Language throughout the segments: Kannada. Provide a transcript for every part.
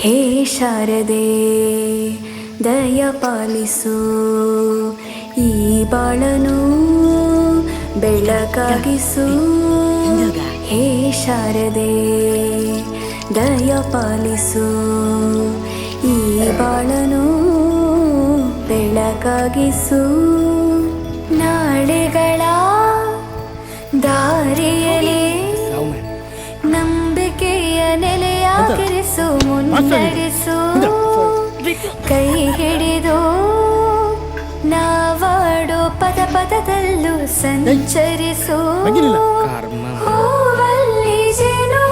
ಹೇ ಶಾರದೆ ದಯ ಪಾಲಿಸು, ಈ ಬಾಳನು ಬೆಳಕಾಗಿಸು. ಹೇ ಶಾರದೆ ದಯ ಪಾಲಿಸು, ಈ ಬಾಳನು ಬೆಳಕಾಗಿಸು. ನಾಳೆಗಳ ದಾರಿಯಲ್ಲಿ ನಂಬಿಕೆಯ ನೆಲೆಯಾಗಿರಿಸು, ಮುನ್ನಡೆಸು. ಕೈ ಹಿಡಿದು ನಾವಾಡೋ ಪದ ಪದದಲ್ಲೂ ಸಂಚರಿಸು. ಹೂವಲ್ಲಿ ಜೇನು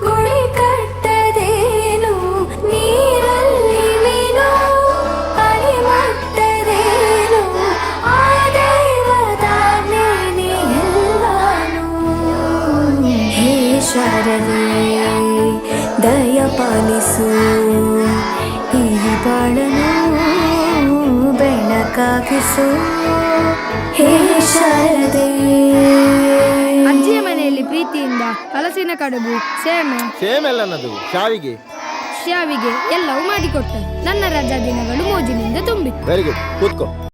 ಗುಳಿ ಕಟ್ಟದೇನು, ನೀರಲ್ಲಿ ಮೀನು ಅಣಿ ಮುಟ್ಟದೇನು, ಆ ದೈವದ ನೇನೆ ಎಲ್ಲಾನು. ಹೇ ಶಾರದೆ ದಯ ಪಾಲಿಸು, ಈ ಬಾಳನು ಬೆಳಕಾಗಿಸು. ಹೇ ಶಾರದೆ. ಅಜ್ಜಿಯ ಮನೆಯಲ್ಲಿ ಪ್ರೀತಿಯಿಂದ ಹಲಸಿನ ಕಡುಬು, ಸೇಮೆಲ್ಲನದು ಶಾವಿಗೆ ಎಲ್ಲವೂ ಮಾಡಿಕೊಟ್ಟರು. ನನ್ನ ರಜಾ ದಿನಗಳು ಮೋಜಿನಿಂದ ತುಂಬಿತ್ತು. ವೆರಿ ಗುಡ್, ಕೂತ್ಕೋ.